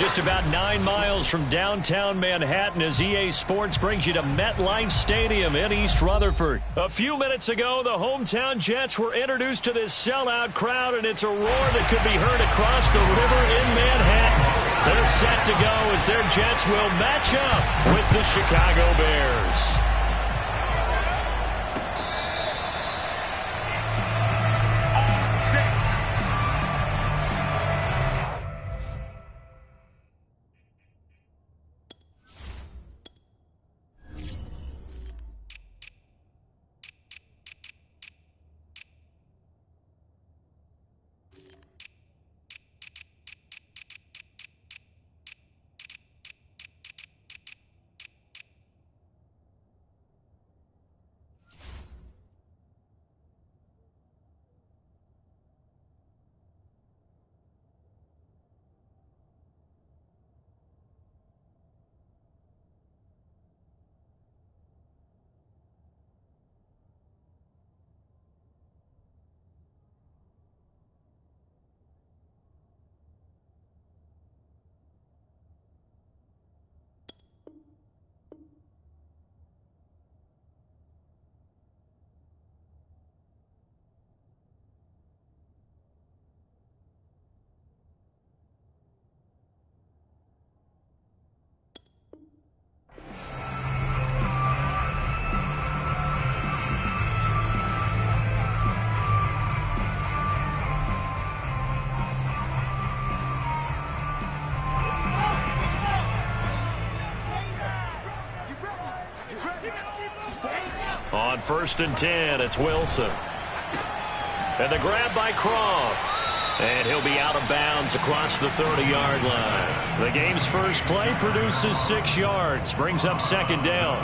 just about 9 miles from downtown Manhattan as EA Sports brings you to MetLife Stadium in East Rutherford. A few minutes ago, the hometown Jets were introduced to this sellout crowd, and it's a roar that could be heard across the river in Manhattan. They're set to go as their Jets will match up with the Chicago Bears. On 1st and 10, it's Wilson. And the grab by Croft. And he'll be out of bounds across the 30-yard line. The game's first play produces 6 yards, brings up 2nd down.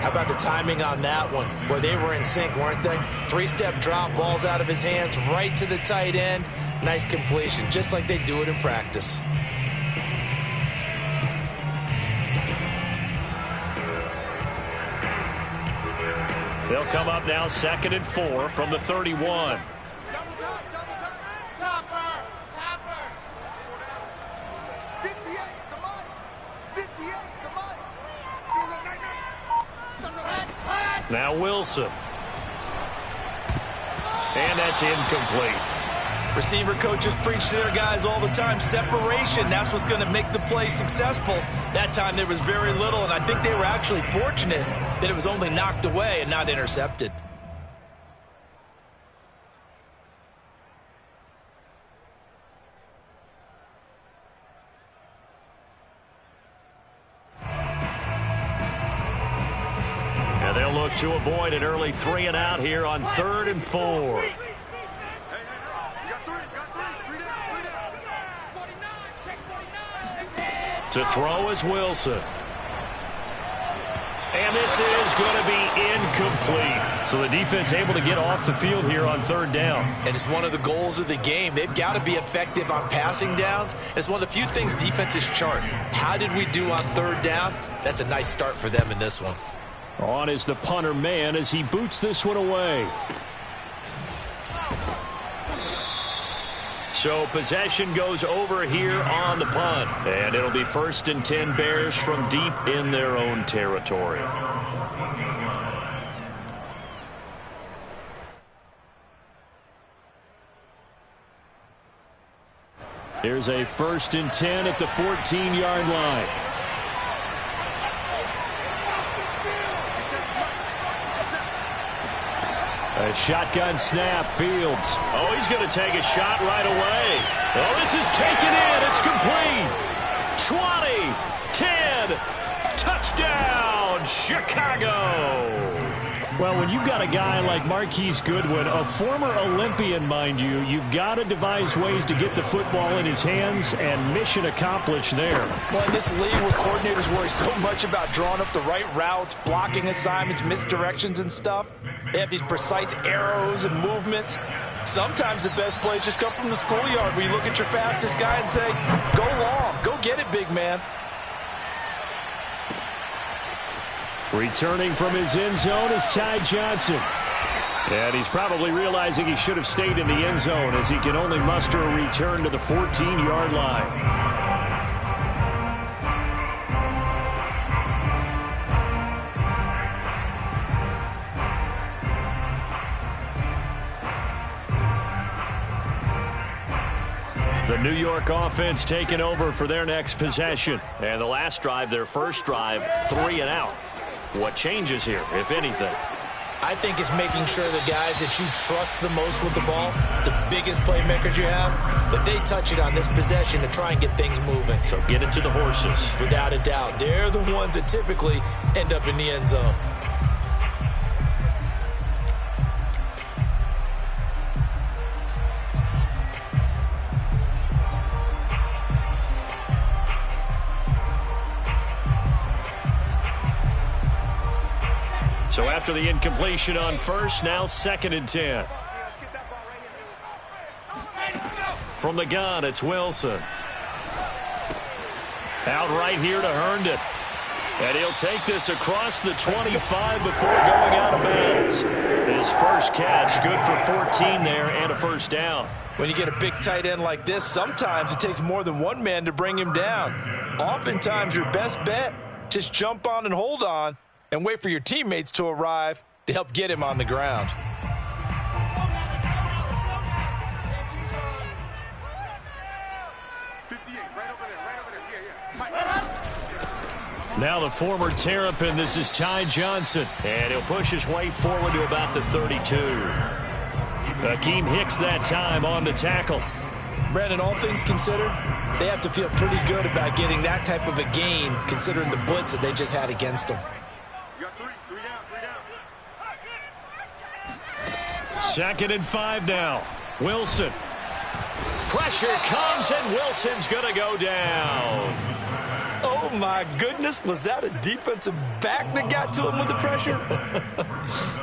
How about the timing on that one? Boy, they were in sync, weren't they? 3-step drop, balls out of his hands, right to the tight end. Nice completion, just like they do it in practice. They'll come up now 2nd and 4 from the 31. Now Wilson. And that's incomplete. Receiver coaches preach to their guys all the time. Separation, that's what's going to make the play successful. That time there was very little, and I think they were actually fortunate that it was only knocked away and not intercepted. And they'll look to avoid an early 3 and out here on 3rd and 4. To throw is Wilson. And this is going to be incomplete. So the defense able to get off the field here on 3rd down. And it's one of the goals of the game. They've got to be effective on passing downs. It's one of the few things defenses chart. How did we do on 3rd down? That's a nice start for them in this one. On is the punter man as he boots this one away. So possession goes over here on the punt. And it'll be 1st and 10 Bears from deep in their own territory. Here's a 1st and 10 at the 14-yard line. A shotgun snap, Fields. Oh, he's going to take a shot right away. Oh, this is taken in. It's complete. 20, 10, touchdown, Chicago. Well, when you've got a guy like Marquise Goodwin, a former Olympian, mind you, you've got to devise ways to get the football in his hands, and mission accomplished there. Well, in this league where coordinators worry so much about drawing up the right routes, blocking assignments, misdirections and stuff, they have these precise arrows and movements. Sometimes the best plays just come from the schoolyard where you look at your fastest guy and say, go long, go get it, big man. Returning from his end zone is Ty Johnson. And he's probably realizing he should have stayed in the end zone as he can only muster a return to the 14-yard line. New York offense taking over for their next possession. And the last drive, their first drive, 3 and out. What changes here, if anything? I think it's making sure the guys that you trust the most with the ball, the biggest playmakers you have, that they touch it on this possession to try and get things moving. So get it to the horses. Without a doubt. They're the ones that typically end up in the end zone. So after the incompletion on first, now 2nd and 10. From the gun, it's Wilson. Out right here to Herndon. And he'll take this across the 25 before going out of bounds. His first catch, good for 14 there and a first down. When you get a big tight end like this, sometimes it takes more than one man to bring him down. Oftentimes, your best bet, just jump on and hold on and wait for your teammates to arrive to help get him on the ground. Now the former Terrapin, this is Ty Johnson. And he'll push his way forward to about the 32. Akeem Hicks that time on the tackle. Brandon, all things considered, they have to feel pretty good about getting that type of a gain considering the blitz that they just had against them. 2nd and 5 now. Wilson. Pressure comes, and Wilson's going to go down. Oh, my goodness. Was that a defensive back that got to him with the pressure?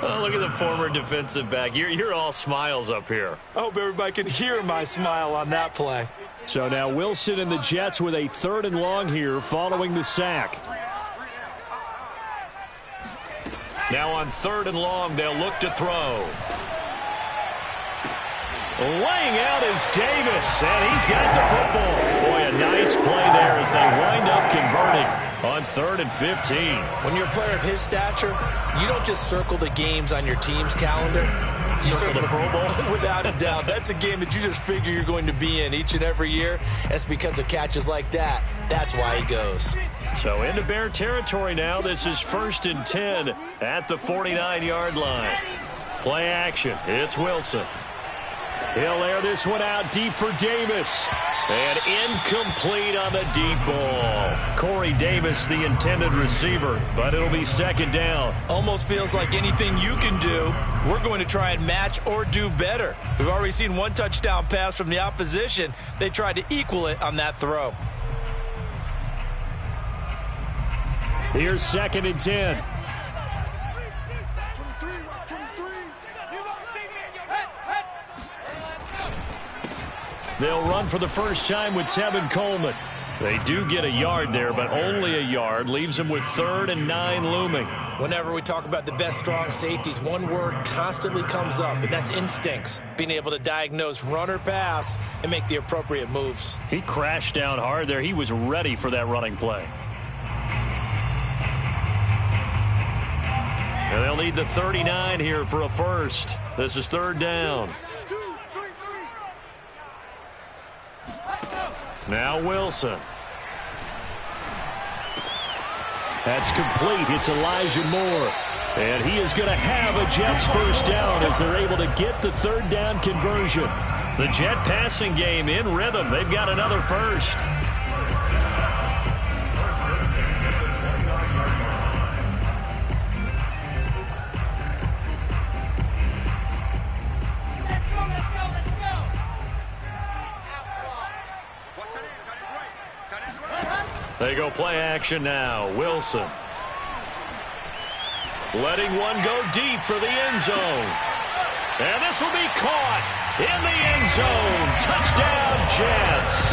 Oh, look at the former defensive back. You're all smiles up here. I hope everybody can hear my smile on that play. So now Wilson and the Jets with a 3rd and long here following the sack. Now on 3rd and long, they'll look to throw. Laying out is Davis, and he's got the football. Boy, a nice play there as they wind up converting on 3rd and 15. When you're a player of his stature, you don't just circle the games on your team's calendar. You circle the Pro Bowl? Without a doubt. That's a game that you just figure you're going to be in each and every year. That's because of catches like that. That's why he goes. So into Bear territory now. This is 1st and 10 at the 49-yard line. Play action. It's Wilson. He'll air this one out deep for Davis. And incomplete on the deep ball. Corey Davis, the intended receiver, but it'll be 2nd down. Almost feels like anything you can do, we're going to try and match or do better. We've already seen one touchdown pass from the opposition. They tried to equal it on that throw. Here's 2nd and 10. They'll run for the first time with Tevin Coleman. They do get a yard there, but only a yard. Leaves them with 3rd and 9 looming. Whenever we talk about the best strong safeties, one word constantly comes up, and that's instincts. Being able to diagnose run or pass and make the appropriate moves. He crashed down hard there. He was ready for that running play. And they'll need the 39 here for a first. This is 3rd down. Now Wilson. That's complete. It's Elijah Moore. And he is going to have a Jets first down as they're able to get the 3rd down conversion. The Jet passing game in rhythm. They've got another first. They go play action now. Wilson. Letting one go deep for the end zone. And this will be caught in the end zone. Touchdown, Jets.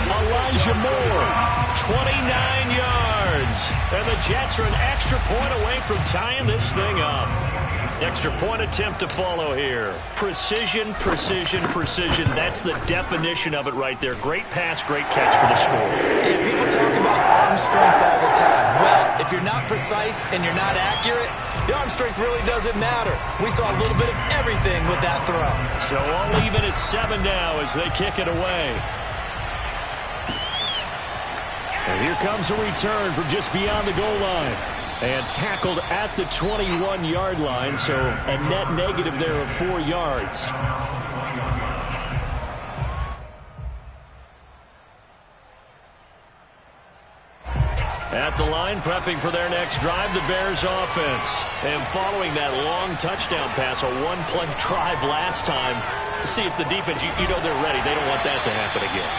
Elijah Moore, 29 yards. And the Jets are an extra point away from tying this thing up. Extra point attempt to follow here. Precision, precision, precision. That's the definition of it right there. Great pass, great catch for the score. Yeah, people talk about arm strength all the time. Well, if you're not precise and you're not accurate, the arm strength really doesn't matter. We saw a little bit of everything with that throw. So all even at 7 now as they kick it away. And here comes a return from just beyond the goal line. And tackled at the 21-yard line, so a net negative there of 4 yards. At the line, prepping for their next drive, the Bears offense. And following that long touchdown pass, a one-play drive last time, see if the defense, you know they're ready. They don't want that to happen again.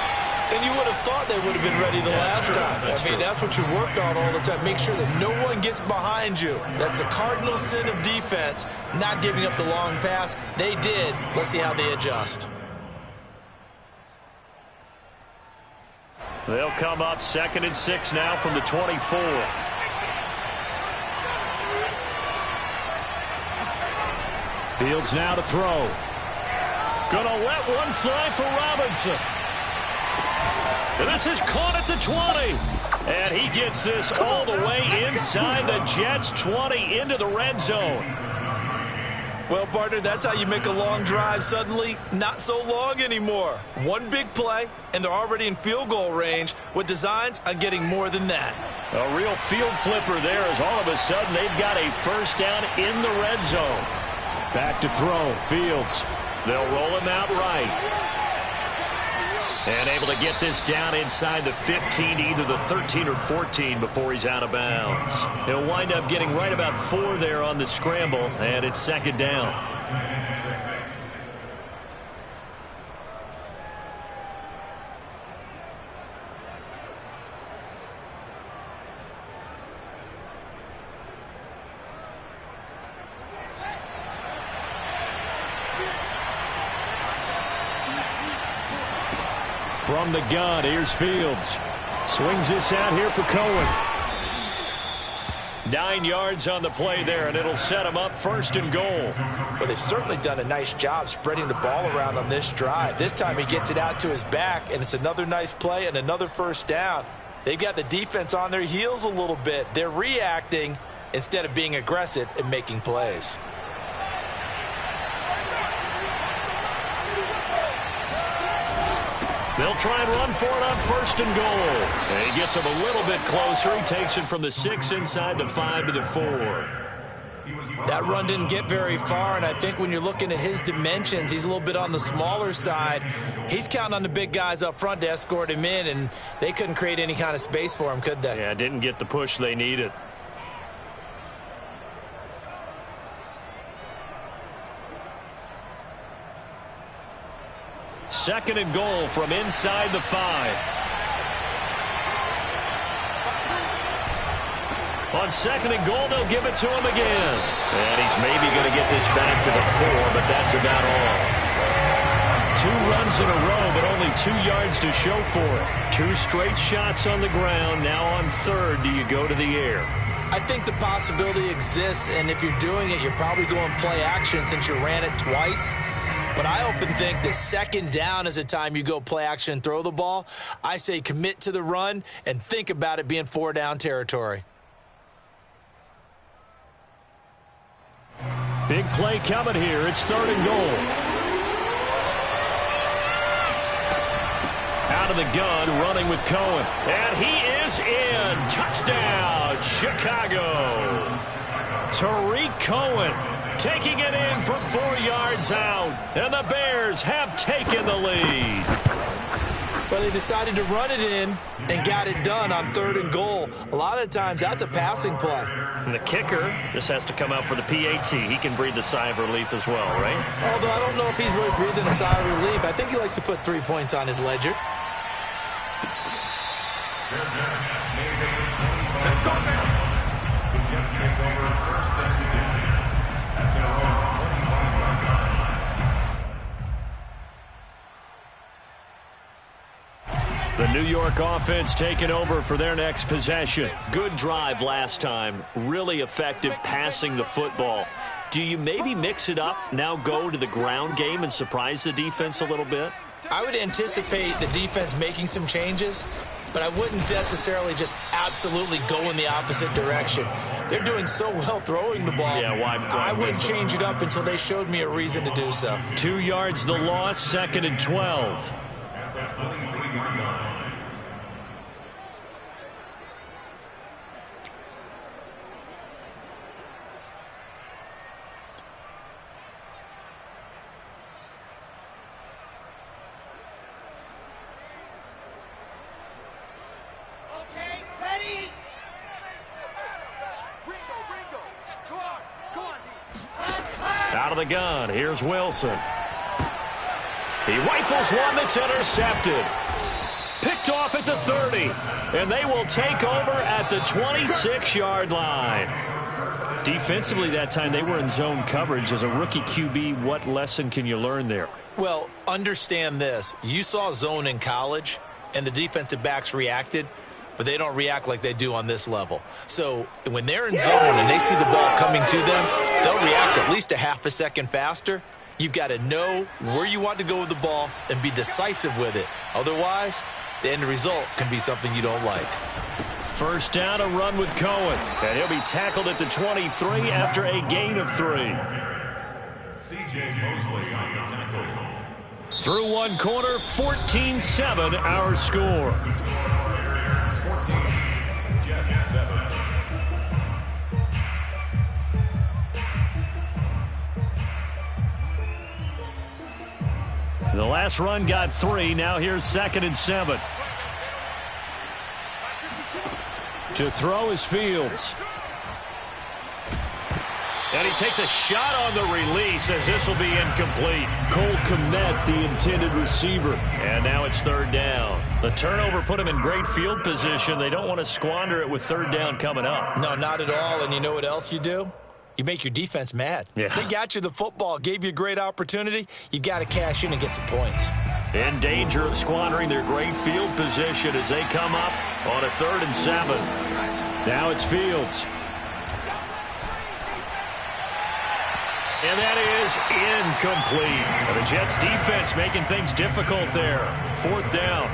And you would have thought they would have been ready the last time. I mean, that's what you work on all the time. Make sure that no one gets behind you. That's the cardinal sin of defense, not giving up the long pass. They did. Let's see how they adjust. They'll come up 2nd and 6 now from the 24. Fields now to throw. Gonna let one fly for Robinson. And this is caught at the 20. And he gets this all the way inside the Jets' 20 into the red zone. Well, partner, that's how you make a long drive suddenly not so long anymore. One big play, and they're already in field goal range with designs on getting more than that. A real field flipper there as all of a sudden they've got a first down in the red zone. Back to throw, Fields. They'll roll him out right. And able to get this down inside the 15, either the 13 or 14 before he's out of bounds. He'll wind up getting right about 4 there on the scramble, and it's 2nd down. From the gun, here's Fields. Swings this out here for Cohen. 9 yards on the play there, and it'll set him up 1st and goal. Well, they've certainly done a nice job spreading the ball around on this drive. This time he gets it out to his back, and it's another nice play and another first down. They've got the defense on their heels a little bit. They're reacting instead of being aggressive and making plays. They'll try and run for it on 1st and goal. And he gets him a little bit closer. He takes it from the 6 inside the 5 to the 4. That run didn't get very far, and I think when you're looking at his dimensions, he's a little bit on the smaller side. He's counting on the big guys up front to escort him in, and they couldn't create any kind of space for him, could they? Yeah, didn't get the push they needed. Second and goal from inside the 5. On 2nd and goal, they'll give it to him again. And he's maybe going to get this back to the 4, but that's about all. 2 runs in a row, but only 2 yards to show for it. 2 straight shots on the ground. Now on 3rd, do you go to the air? I think the possibility exists, and if you're doing it, you're probably going play action since you ran it twice. But I often think that 2nd down is a time you go play action and throw the ball. I say commit to the run and think about it being 4-down territory. Big play coming here. It's 3rd and goal. Out of the gun, running with Cohen. And he is in. Touchdown, Chicago. Tariq Cohen taking it in from 4 yards out. And the Bears have taken the lead. Well, they decided to run it in and got it done on 3rd and goal. A lot of times that's a passing play. And the kicker just has to come out for the PAT. He can breathe a sigh of relief as well, right? Although I don't know if he's really breathing a sigh of relief. I think he likes to put 3 points on his ledger. Let's go, man. The Jets take over 1st and 10 at their own 25-yard line. The New York offense taking over for their next possession. Good drive last time. Really effective passing the football. Do you maybe mix it up, now go to the ground game and surprise the defense a little bit? I would anticipate the defense making some changes, but I wouldn't necessarily just absolutely go in the opposite direction. They're doing so well throwing the ball. Yeah, why I wouldn't change it up until they showed me a reason to do so. 2 yards the loss, 2nd and 12. Out of the gun, here's Wilson. He rifles one that's intercepted. Picked off at the 30, and they will take over at the 26-yard line. Defensively that time, they were in zone coverage. As a rookie QB, what lesson can you learn there? Well, understand this. You saw zone in college, and the defensive backs reacted, but they don't react like they do on this level. So when they're in zone and they see the ball coming to them, they'll react at least a half a second faster. You've got to know where you want to go with the ball and be decisive with it. Otherwise, the end result can be something you don't like. First down, a run with Cohen. And he'll be tackled at the 23 after a gain of 3. C.J. Mosley on the tackle. Through one quarter, 14-7 our score. 14, Jets 7. The last run got 3. Now here's 2nd and 7. To throw is Fields. And he takes a shot on the release as this will be incomplete. Cole Kmet, the intended receiver. And now it's 3rd down. The turnover put him in great field position. They don't want to squander it with 3rd down coming up. No, not at all. And you know what else you do? You make your defense mad. Yeah. They got you the football, gave you a great opportunity. You got to cash in and get some points. In danger of squandering their great field position as they come up on a 3rd and 7. Now it's Fields. And that is incomplete. And the Jets defense making things difficult there. 4th down.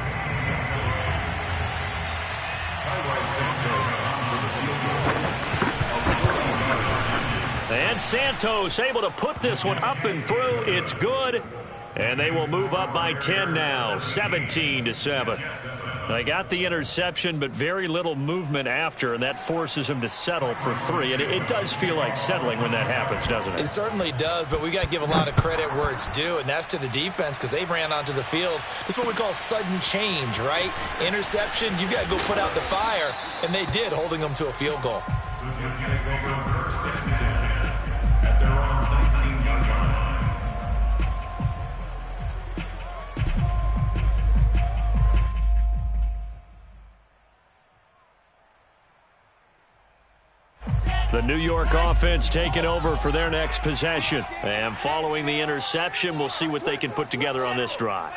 And Santos able to put this one up and through. It's good. And they will move up by 10 now, 17-7. They got the interception, but very little movement after, and that forces them to settle for 3. And it does feel like settling when that happens, doesn't it? It certainly does, but we got to give a lot of credit where it's due, and that's to the defense because they ran onto the field. This is what we call sudden change, right? Interception, you got to go put out the fire, and they did, holding them to a field goal. Jets take over 1st and 10 at their own 19-yard line. The New York offense taking over for their next possession. And following the interception, we'll see what they can put together on this drive.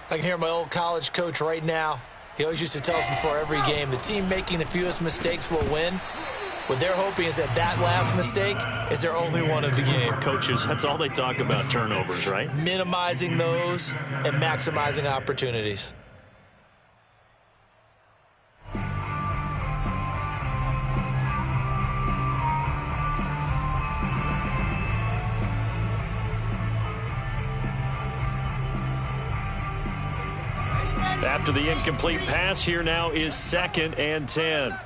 I can hear my old college coach right now. He always used to tell us before every game, the team making the fewest mistakes will win. What they're hoping is that last mistake is their only one of the game. Coaches, that's all they talk about, turnovers, right? Minimizing those and maximizing opportunities. After the incomplete pass, here now is 2nd and 10.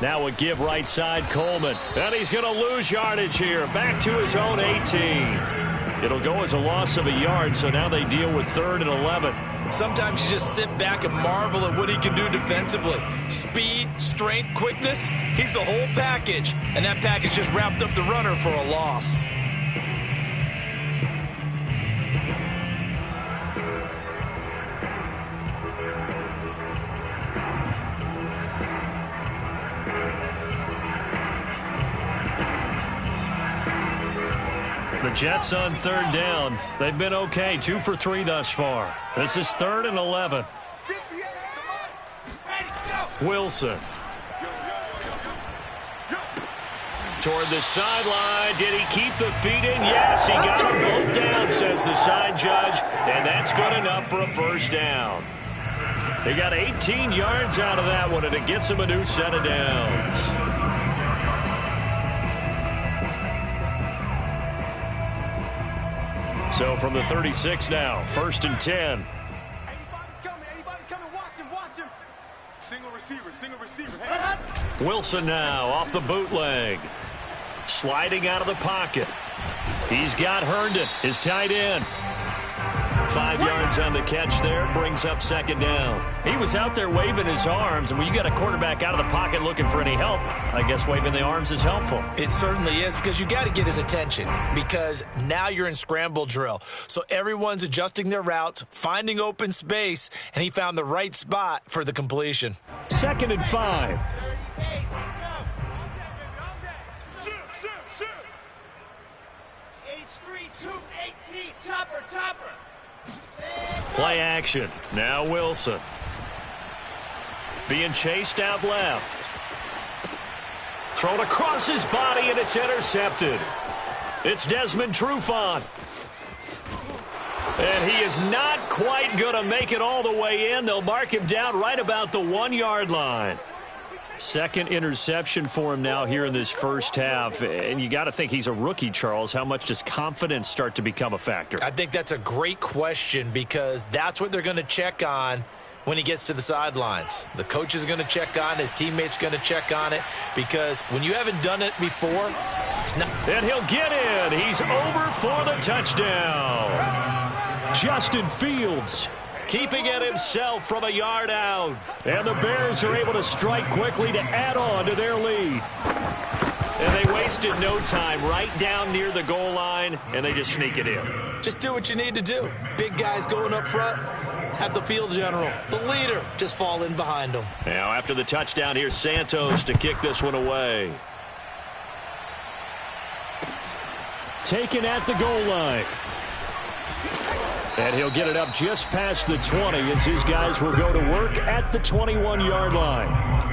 Now a give right side, Coleman. And he's going to lose yardage here. Back to his own 18. It'll go as a loss of a yard, so now they deal with 3rd and 11. Sometimes you just sit back and marvel at what he can do defensively. Speed, strength, quickness, he's the whole package. And that package just wrapped up the runner for a loss. The Jets on 3rd down. They've been okay, 2 for 3 thus far. This is 3rd and 11. Wilson. Toward the sideline. Did he keep the feet in? Yes, he got them both down, says the side judge. And that's good enough for a 1st down. They got 18 yards out of that one, and it gets him a new set of downs. So from the 36 now, 1st and 10. Anybody's coming, watch him. Single receiver. Hey. Wilson now off the bootleg. Sliding out of the pocket. He's got Herndon, his tight end. 5 yards on the catch there. Brings up second down. He was out there waving his arms, and when you got a quarterback out of the pocket looking for any help, I guess waving the arms is helpful. It certainly is, because you got to get his attention, because now you're in scramble drill. So everyone's adjusting their routes, finding open space, and he found the right spot for the completion. 2nd and 5. Play action. Now Wilson. Being chased out left. Thrown across his body, and it's intercepted. It's Desmond Trufant. And he is not quite going to make it all the way in. They'll mark him down right about the 1-yard line. 2nd interception for him now here in this first half. And you got to think he's a rookie, Charles. How much does confidence start to become a factor? I think that's a great question, because that's what they're going to check on when he gets to the sidelines. The coach is going to check on it. His teammates going to check on it, because when you haven't done it before, it's not. And he'll get in. He's over for the touchdown. Justin Fields keeping it himself from a yard out. And the Bears are able to strike quickly to add on to their lead. And they wasted no time, right down near the goal line, and they just sneak it in. Just do what you need to do. Big guys going up front. Have the field general, the leader, just fall in behind him. Now after the touchdown, here's Santos to kick this one away. Taken at the goal line. And he'll get it up just past the 20 as his guys will go to work at the 21-yard line.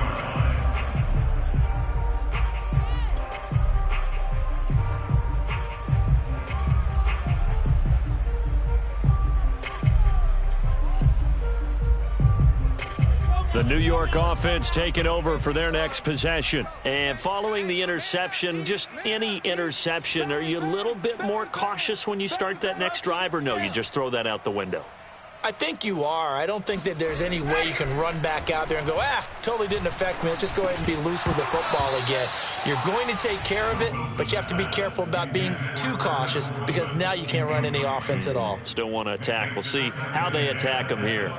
The New York offense taking over for their next possession. And following the interception, just any interception, are you a little bit more cautious when you start that next drive, or no, you just throw that out the window? I think you are. I don't think that there's any way you can run back out there and go, totally didn't affect me. Let's just go ahead and be loose with the football again. You're going to take care of it, but you have to be careful about being too cautious, because now you can't run any offense at all. Still want to attack. We'll see how they attack them here.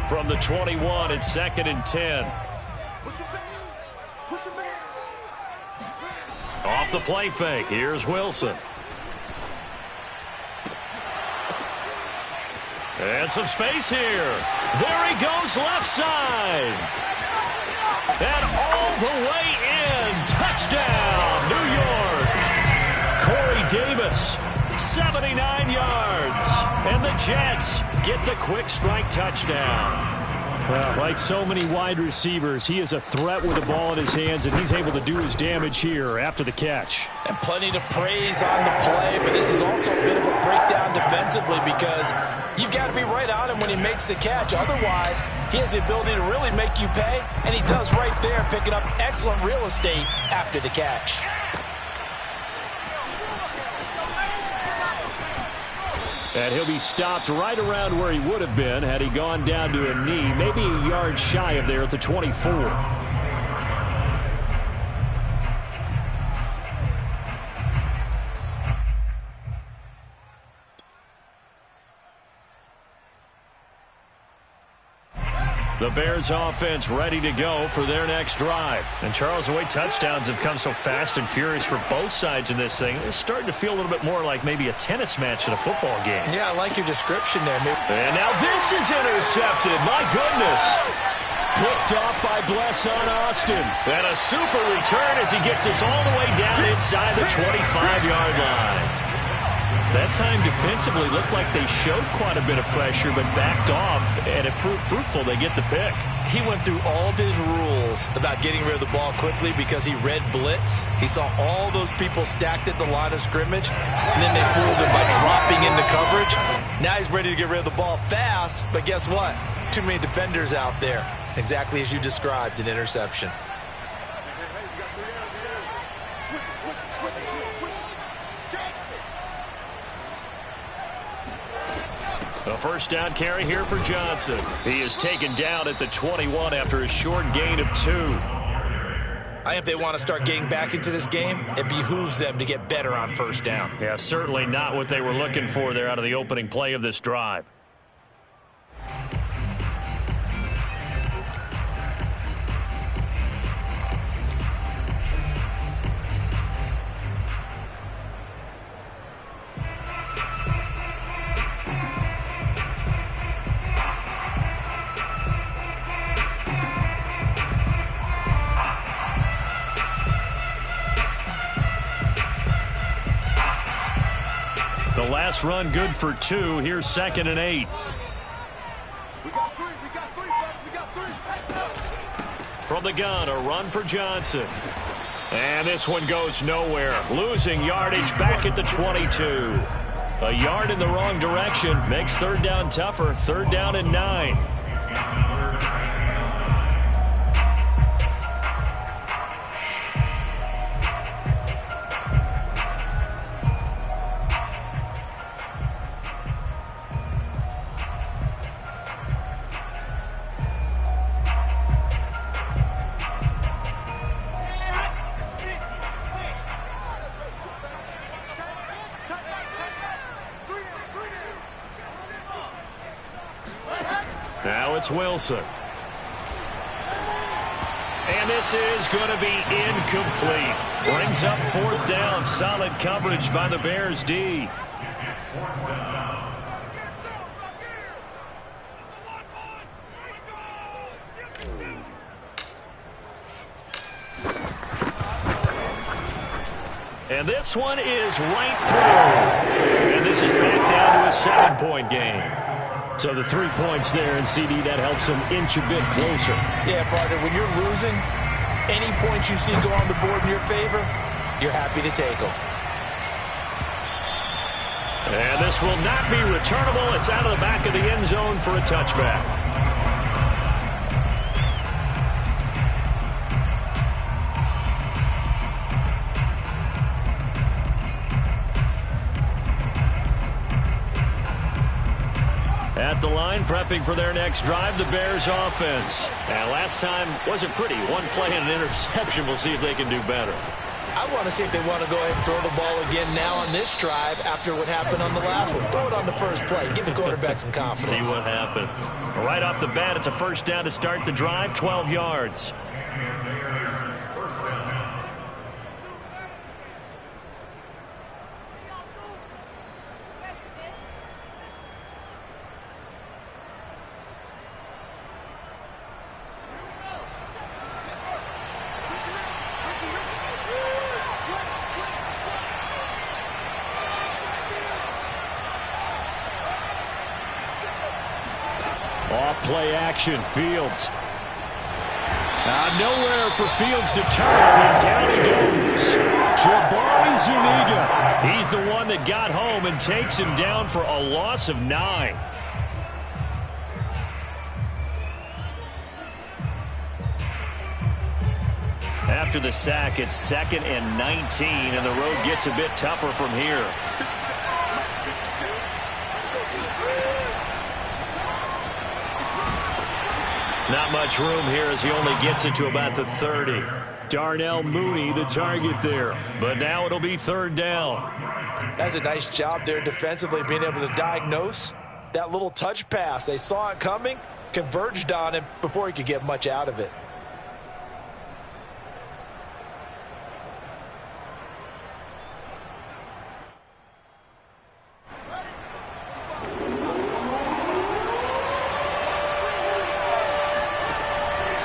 From the 21, it's 2nd and 10. Off the play fake, here's Wilson. And some space here. There he goes, left side. And all the way in. Touchdown, New York. Corey Davis, 79 yards. And the Jets get the quick strike touchdown. Well, like so many wide receivers, he is a threat with the ball in his hands, and he's able to do his damage here after the catch. And plenty to praise on the play, but this is also a bit of a breakdown defensively, because you've got to be right on him when he makes the catch. Otherwise, he has the ability to really make you pay, and he does right there, picking up excellent real estate after the catch. And he'll be stopped right around where he would have been had he gone down to a knee, maybe a yard shy of there at the 24. The Bears offense ready to go for their next drive. And Charles, the way touchdowns have come so fast and furious for both sides in this thing, it's starting to feel a little bit more like maybe a tennis match in a football game. Yeah, I like your description there. And now this is intercepted. My goodness. Picked off by Blesson Austin. And a super return as he gets us all the way down inside the 25-yard line. That time defensively looked like they showed quite a bit of pressure but backed off, and it proved fruitful. They get the pick. He went through all of his rules about getting rid of the ball quickly because he read blitz. He saw all those people stacked at the line of scrimmage, and then they fooled him by dropping into coverage. Now he's ready to get rid of the ball fast, but guess what? Too many defenders out there. Exactly as you described, an interception. A first down carry here for Johnson. He is taken down at the 21 after a short gain of 2. I think if they want to start getting back into this game, it behooves them to get better on first down. Yeah, certainly not what they were looking for there out of the opening play of this drive. The last run good for 2. Here's 2nd and 8. We got three, fellas, we got three. From the gun, a run for Johnson. And this one goes nowhere. Losing yardage back at the 22. A yard in the wrong direction makes third down tougher. 3rd down and 9. Now it's Wilson. And this is going to be incomplete. Brings up 4th down. Solid coverage by the Bears D. And this one is right through. And this is back down to a 7-point game. So the 3 points there, and CD, that helps them inch a bit closer. Yeah, partner, when you're losing, any points you see go on the board in your favor, you're happy to take them. And this will not be returnable. It's out of the back of the end zone for a touchback. At the line, prepping for their next drive, the Bears offense. And last time wasn't pretty. 1 play and an interception. We'll see if they can do better. I want to see if they want to go ahead and throw the ball again now on this drive after what happened on the last one. Throw it on the first play. Give the quarterback some confidence. See what happens. Right off the bat, it's a 1st down to start the drive, 12 yards. Off-play action, Fields. Nowhere for Fields to turn, and down he goes. Jabari Zuniga. He's the one that got home and takes him down for a loss of 9. After the sack, it's 2nd and 19, and the road gets a bit tougher from here. Not much room here as he only gets it to about the 30. Darnell Mooney, the target there. But now it'll be 3rd down. That's a nice job there defensively, being able to diagnose that little touch pass. They saw it coming, converged on him before he could get much out of it.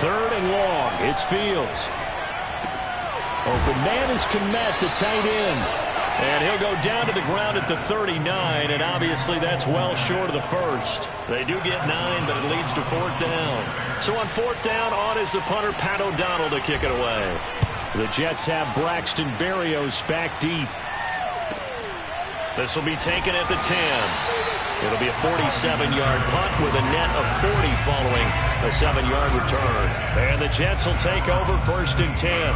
Third and long. It's Fields. Open man is Kmet, the tight end. And he'll go down to the ground at the 39, and obviously that's well short of the first. They do get 9, but it leads to 4th down. So on 4th down, on is the punter, Pat O'Donnell, to kick it away. The Jets have Braxton Berrios back deep. This will be taken at the 10. It'll be a 47-yard punt with a net of 40 following a 7-yard return. And the Jets will take over 1st and 10.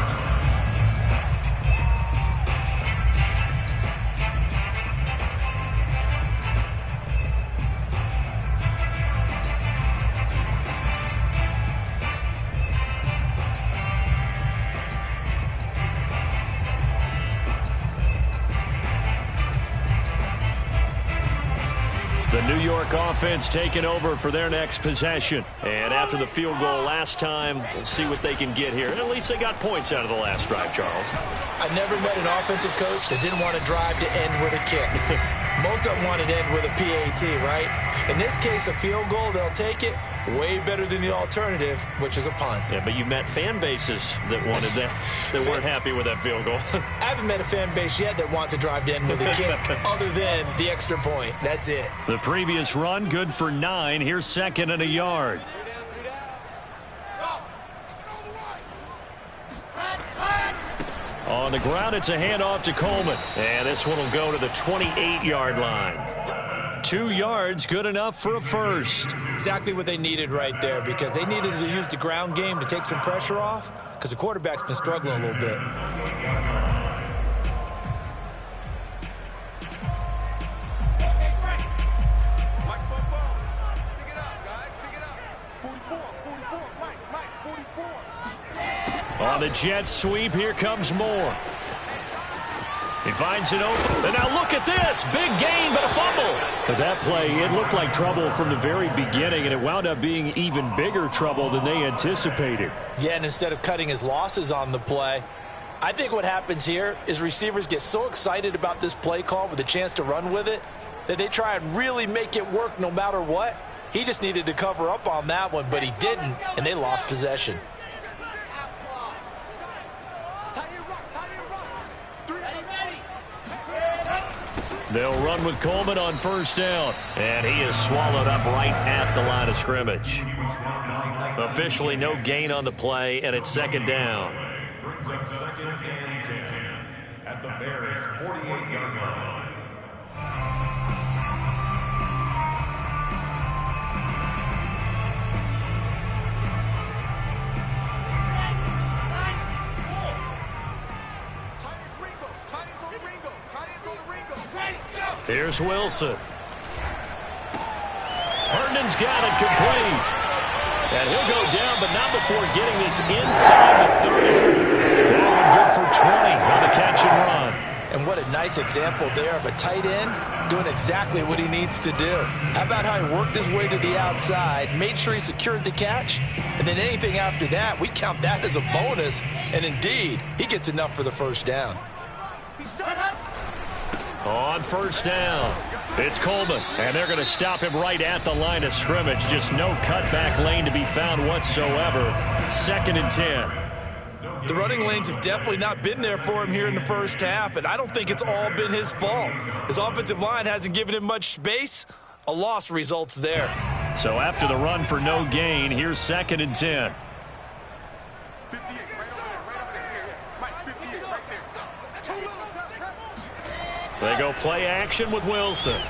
New York offense taking over for their next possession. And after the field goal last time, we'll see what they can get here. And at least they got points out of the last drive, Charles. I never met an offensive coach that didn't want to drive to end with a kick. Most of them wanted to end with a PAT, right? In this case, a field goal, they'll take it. Way better than the alternative, which is a punt. Yeah, but you met fan bases that wanted that, that weren't happy with that field goal. I haven't met a fan base yet that wants to drive to end with a kick other than the extra point. That's it. The previous run, good for 9. Here's 2nd and a yard. On the ground, it's a handoff to Coleman. And this one will go to the 28-yard line. 2 yards, good enough for a first. Exactly what they needed right there, because they needed to use the ground game to take some pressure off, because the quarterback's been struggling a little bit. On the jet sweep, here comes Moore. He finds it open. And now look at this. Big gain, but a fumble. But that play, it looked like trouble from the very beginning, and it wound up being even bigger trouble than they anticipated. Yeah, and instead of cutting his losses on the play, I think what happens here is receivers get so excited about this play call with a chance to run with it that they try and really make it work no matter what. He just needed to cover up on that one, but he didn't, and they lost possession. They'll run with Coleman on first down. And he is swallowed up right at the line of scrimmage. Officially no gain on the play, and it's 2nd down. Brings up 2nd and 10 at the Bears' 48-yard line. Here's Wilson. Herndon's got it complete. And he'll go down, but not before getting this inside the 30. That one good for 20 on the catch and run. And what a nice example there of a tight end doing exactly what he needs to do. How about how he worked his way to the outside, made sure he secured the catch, and then anything after that, we count that as a bonus. And indeed, he gets enough for the first down. On first down, it's Coleman, and they're going to stop him right at the line of scrimmage. Just no cutback lane to be found whatsoever. 2nd and 10. The running lanes have definitely not been there for him here in the first half, and I don't think it's all been his fault. His offensive line hasn't given him much space. A loss results there. So after the run for no gain, here's 2nd and 10. They go play action with Wilson.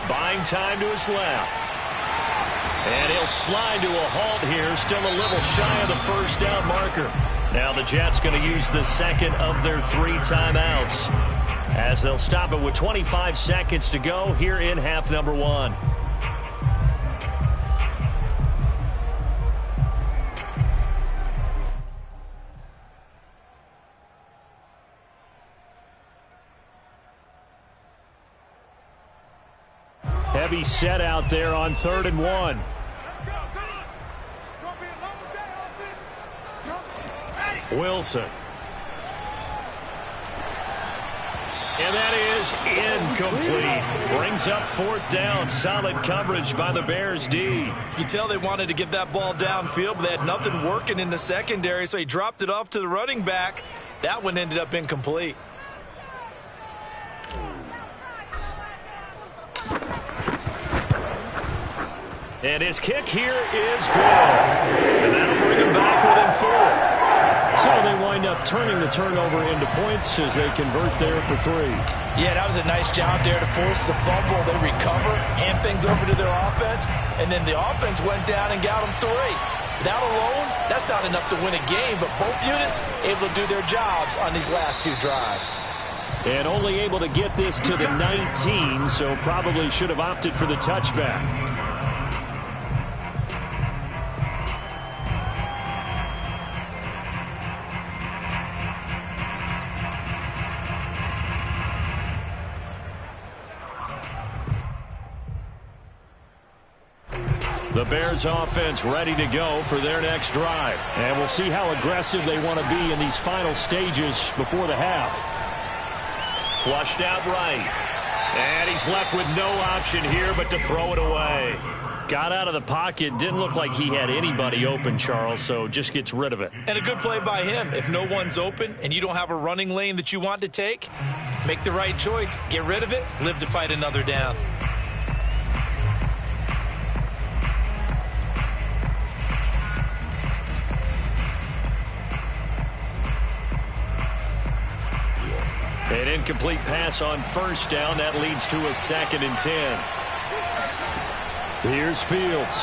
Buying time to his left. And he'll slide to a halt here, still a little shy of the first down marker. Now the Jets going to use the 2nd of their 3 timeouts, as they'll stop it with 25 seconds to go here in half number 1. Heavy set out there on 3rd and 1. Wilson. And that is incomplete. Brings up 4th down. Solid coverage by the Bears D. You can tell they wanted to get that ball downfield, but they had nothing working in the secondary, so he dropped it off to the running back. That one ended up incomplete. And his kick here is good. And that'll bring him back within 4. So they wind up turning the turnover into points as they convert there for 3. Yeah, that was a nice job there to force the fumble. They recover, hand things over to their offense, and then the offense went down and got them 3. That alone, that's not enough to win a game, but both units able to do their jobs on these last 2 drives. And only able to get this to the 19, so probably should have opted for the touchback. The Bears offense ready to go for their next drive. And we'll see how aggressive they want to be in these final stages before the half. Flushed out right. And he's left with no option here but to throw it away. Got out of the pocket. Didn't look like he had anybody open, Charles, so just gets rid of it. And a good play by him. If no one's open and you don't have a running lane that you want to take, make the right choice. Get rid of it. Live to fight another down. An incomplete pass on first down. That leads to a 2nd and 10. Here's Fields.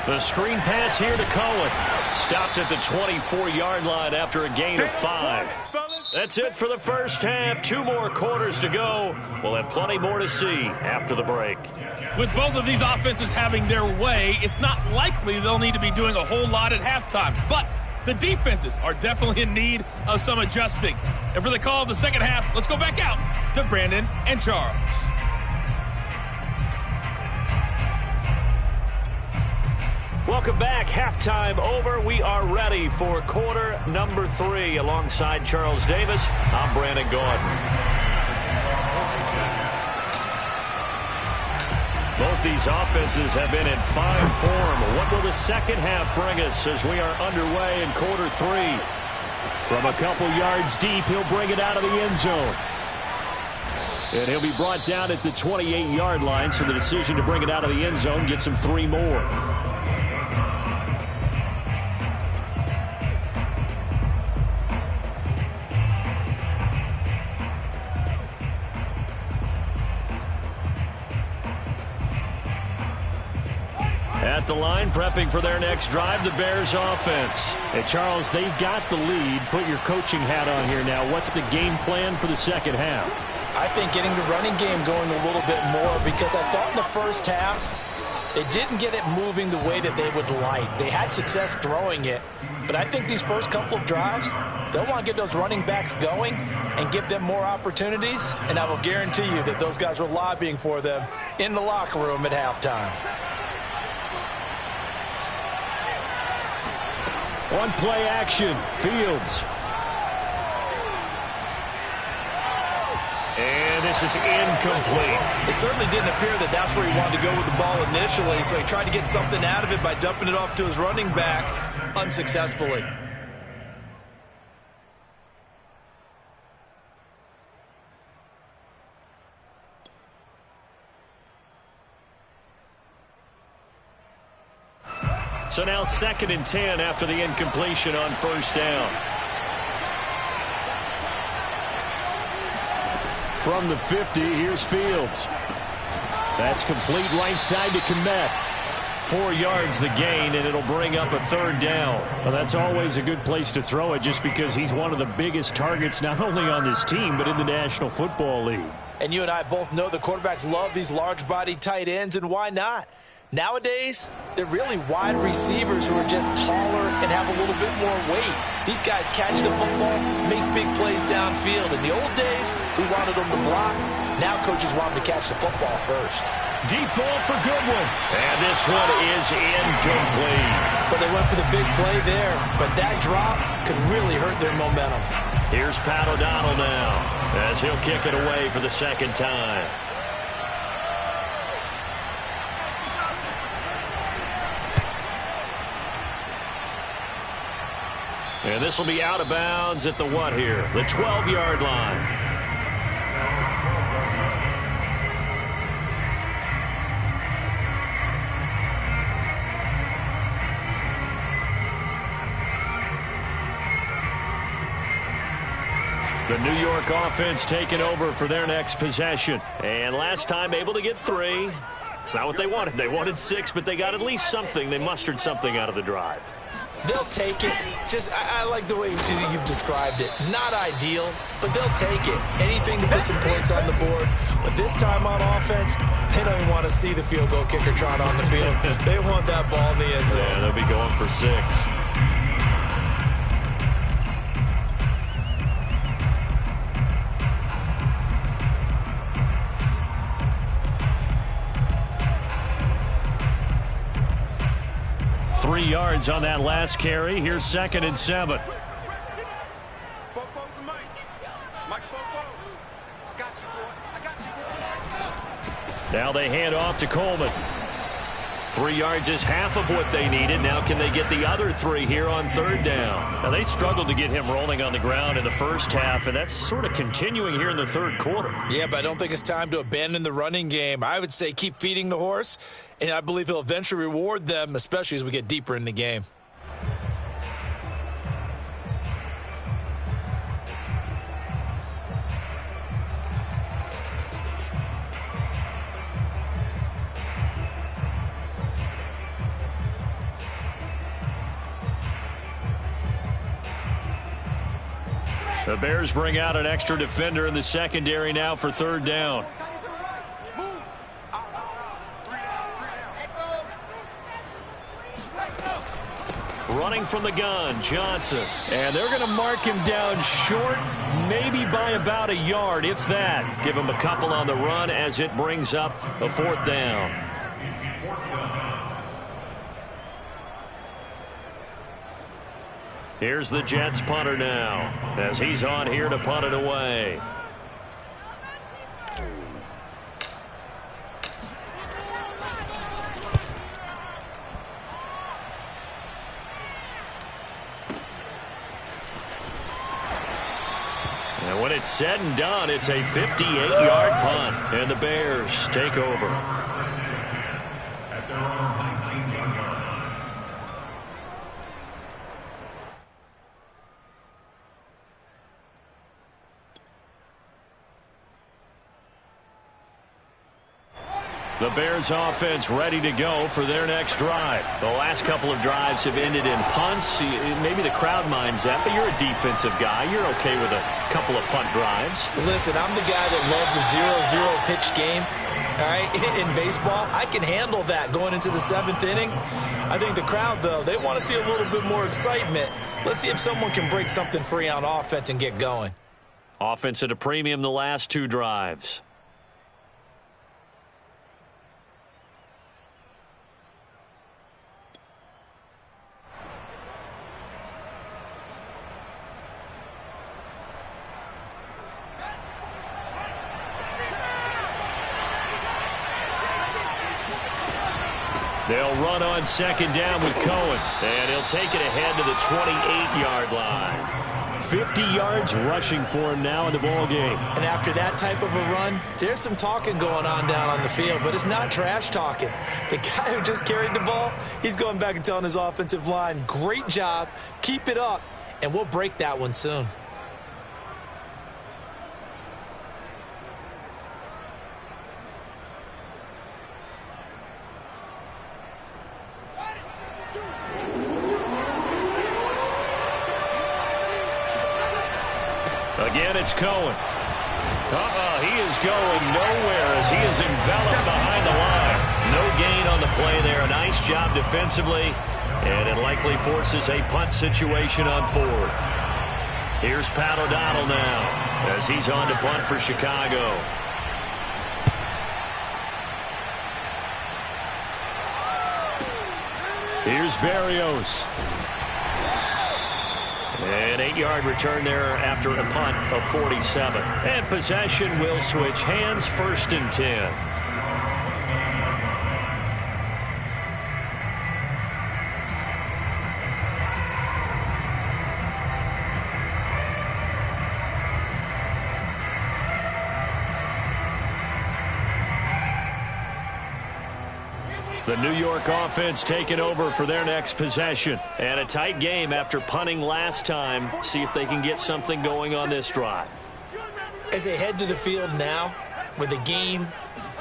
The screen pass here to Cohen. Stopped at the 24-yard line after a gain of 5. That's it for the first half. 2 more quarters to go. We'll have plenty more to see after the break. With both of these offenses having their way, it's not likely they'll need to be doing a whole lot at halftime. But the defenses are definitely in need of some adjusting. And for the call of the second half, let's go back out to Brandon and Charles. Welcome back. Halftime over. We are ready for quarter number 3. Alongside Charles Davis, I'm Brandon Gaudin. Both these offenses have been in fine form. What will the second half bring us as we are underway in quarter 3? From a couple yards deep, he'll bring it out of the end zone. And he'll be brought down at the 28-yard line, so the decision to bring it out of the end zone gets him 3 more. At the line, prepping for their next drive, the Bears offense. Hey, Charles, they've got the lead. Put your coaching hat on here now. What's the game plan for the second half? I think getting the running game going a little bit more, because I thought in the first half they didn't get it moving the way that they would like. They had success throwing it, but I think these first couple of drives, they'll want to get those running backs going and give them more opportunities, and I will guarantee you that those guys were lobbying for them in the locker room at halftime. On play action, Fields. And this is incomplete. It certainly didn't appear that that's where he wanted to go with the ball initially, so he tried to get something out of it by dumping it off to his running back unsuccessfully. So now 2nd and 10 after the incompletion on first down. From the 50, here's Fields. That's complete right side to Kmet. 4 yards the gain, and it'll bring up a 3rd down. Well, that's always a good place to throw it, just because he's one of the biggest targets not only on this team but in the National Football League. And you and I both know the quarterbacks love these large-bodied tight ends, and why not? Nowadays, they're really wide receivers who are just taller and have a little bit more weight. These guys catch the football, make big plays downfield. In the old days, we wanted them to block. Now coaches want them to catch the football first. Deep ball for Goodwin. And this one is incomplete. But they went for the big play there. But that drop could really hurt their momentum. Here's Pat O'Donnell now as he'll kick it away for the 2nd time. And this will be out of bounds at the what here? The 12-yard line. The New York offense taking over for their next possession. And last time able to get 3. It's not what they wanted. They wanted 6, but they got at least something. They mustered something out of the drive. They'll take it. I like the way you've described it. Not ideal, but they'll take it. Anything to put some points on the board. But this time on offense, they don't even want to see the field goal kicker trot on the field. They want that ball in the end zone. Yeah, they'll be going for 6. 3 yards on that last carry. Here's 2nd and 7. Now they hand off to Coleman. 3 yards is half of what they needed. Now can they get the other 3 here on 3rd down? Now they struggled to get him rolling on the ground in the first half, and that's sort of continuing here in the 3rd quarter. Yeah, but I don't think it's time to abandon the running game. I would say keep feeding the horse, and I believe he'll eventually reward them, especially as we get deeper in the game. The Bears bring out an extra defender in the secondary now for 3rd down. Running from the gun, Johnson. And they're going to mark him down short, maybe by about a yard, if that. Give him a couple on the run as it brings up a 4th down. Here's the Jets punter now, as he's on here to punt it away. And when it's said and done, it's a 58-yard punt, and the Bears take over. At their own 19-yard line. The Bears offense ready to go for their next drive. The last couple of drives have ended in punts. Maybe the crowd minds that, but you're a defensive guy. You're okay with a couple of punt drives. Listen, I'm the guy that loves a 0-0 pitch game. All right, in baseball, I can handle that going into the 7th inning. I think the crowd, though, they want to see a little bit more excitement. Let's see if someone can break something free on offense and get going. Offense at a premium the last 2 drives. They'll run on 2nd down with Cohen, and he'll take it ahead to the 28-yard line. 50 yards rushing for him now in the ball game. And after that type of a run, there's some talking going on down on the field, but it's not trash talking. The guy who just carried the ball, he's going back and telling his offensive line, great job, keep it up, and we'll break that one soon. Again, it's Cohen. He is going nowhere as he is enveloped behind the line. No gain on the play there. A nice job defensively, and it likely forces a punt situation on 4th. Here's Pat O'Donnell now as he's on to punt for Chicago. Here's Berrios. An 8-yard return there after a punt of 47. And possession will switch hands, 1st and 10. The New York offense taking over for their next possession. And a tight game after punting last time. See if they can get something going on this drive. As they head to the field now, with the game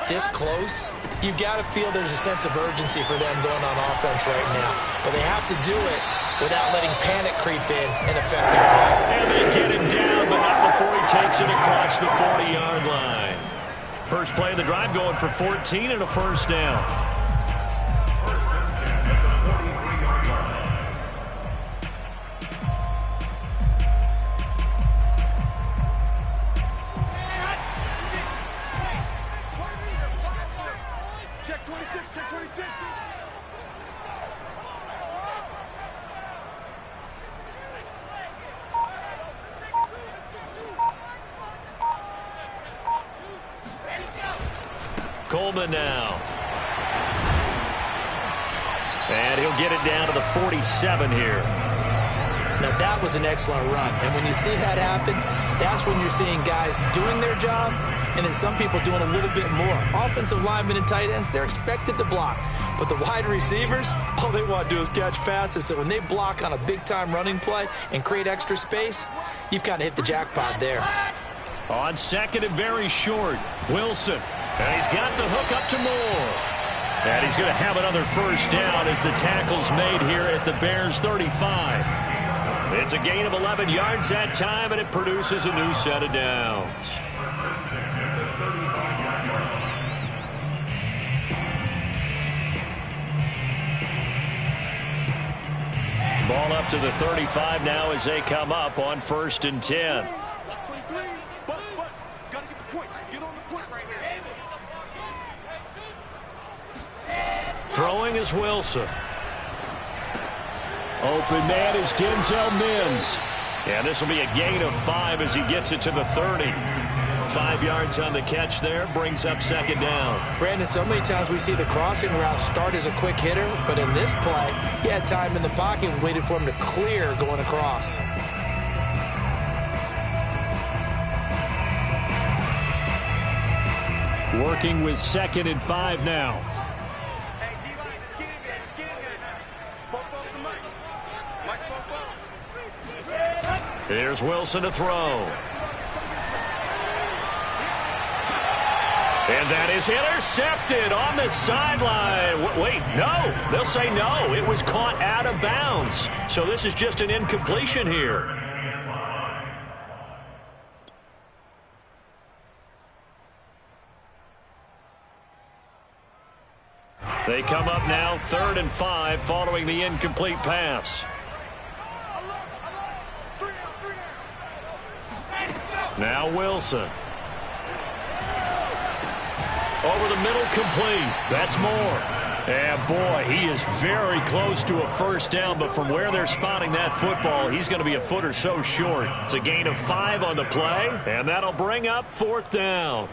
this close, you've got to feel there's a sense of urgency for them going on offense right now. But they have to do it without letting panic creep in and affect their play. And they get him down, but not before he takes it across the 40-yard line. First play of the drive going for 14 and a 1st down. Coleman now. And he'll get it down to the 47 here. Now, that was an excellent run. And when you see that happen, that's when you're seeing guys doing their job and then some people doing a little bit more. Offensive linemen and tight ends, they're expected to block. But the wide receivers, all they want to do is catch passes. So when they block on a big-time running play and create extra space, you've kind of hit the jackpot there. On second and very short, Wilson. And he's got the hook up to Moore. And he's going to have another first down as the tackle's made here at the Bears 35. It's a gain of 11 yards that time, and it produces a new set of downs. Ball up to the 35 now as they come up on 1st and 10. Throwing is Wilson. Open man is Denzel Mims. And this will be a gain of 5 as he gets it to the 30. 5 yards on the catch there, brings up second down. Brandon, so many times we see the crossing route start as a quick hitter, but in this play, he had time in the pocket and waited for him to clear going across. Working with 2nd and 5 now. Here's Wilson to throw. And that is intercepted on the sideline. Wait, no. They'll say no. It was caught out of bounds. So this is just an incompletion here. They come up now 3rd and 5 following the incomplete pass. Now Wilson. Over the middle, complete. That's Moore. And boy, he is very close to a first down, but from where they're spotting that football, he's going to be a foot or so short. It's a gain of 5 on the play, and that'll bring up 4th down.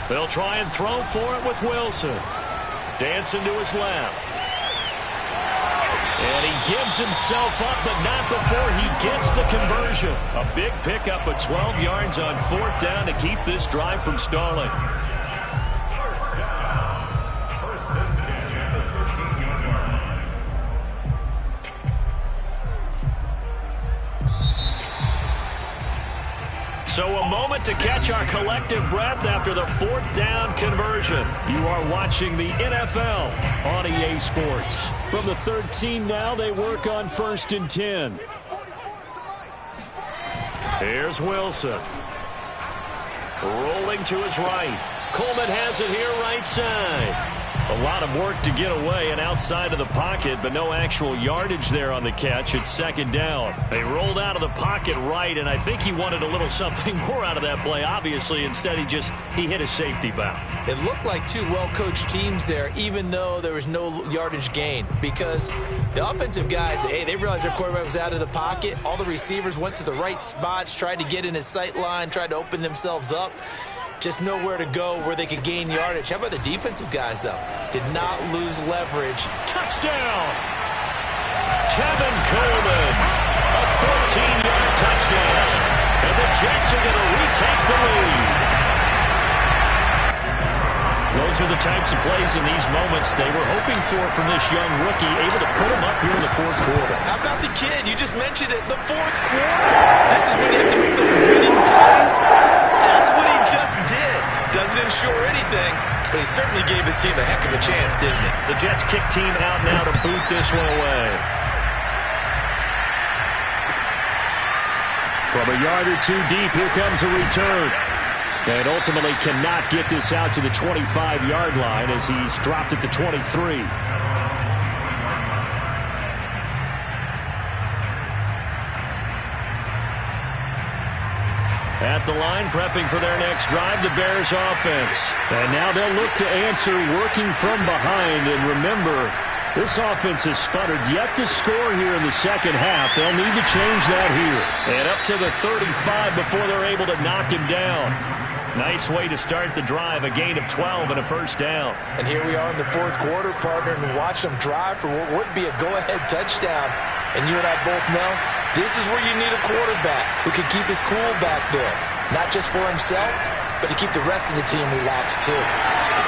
They'll try and throw for it with Wilson. Dancing to his left. And he gives himself up, but not before he gets the conversion. A big pickup of 12 yards on 4th down to keep this drive from stalling. First and 10 at the 13-yard line. So a moment to catch our collective breath after the 4th down conversion. You are watching the NFL on EA Sports. From the 13 now, they work on 1st and 10. Here's Wilson. Rolling to his right. Coleman has it here right side. A lot of work to get away and outside of the pocket, but no actual yardage there on the catch. It's 2nd down. They rolled out of the pocket right, and I think he wanted a little something more out of that play, obviously. Instead, he hit a safety valve. It looked like two well-coached teams there, even though there was no yardage gain, because the offensive guys, hey, they realized their quarterback was out of the pocket. All the receivers went to the right spots, tried to get in his sight line, tried to open themselves up. Just nowhere to go where they could gain yardage. How about the defensive guys, though? Did not lose leverage. Touchdown! Tevin Coleman. A 14-yard touchdown. And the Jets are going to retake the lead. Those are the types of plays in these moments they were hoping for from this young rookie, able to put him up here in the 4th quarter. How about the kid? You just mentioned it. The 4th quarter. This is when you have to make those winning plays. That's what he just did. Doesn't ensure anything, but he certainly gave his team a heck of a chance, didn't he? The Jets kick team out now to boot this one away. From a yard or two deep, here comes a return. And ultimately cannot get this out to the 25-yard line as he's dropped at the 23. At the line, prepping for their next drive, the Bears offense. And now they'll look to answer working from behind. And remember, this offense has sputtered yet to score here in the second half. They'll need to change that here. And up to the 35 before they're able to knock him down. Nice way to start the drive, a gain of 12 and a first down. And here we are in the fourth quarter, partner, and watch them drive for what would be a go-ahead touchdown. And you and I both know this is where you need a quarterback who can keep his cool back there. Not just for himself, but to keep the rest of the team relaxed too.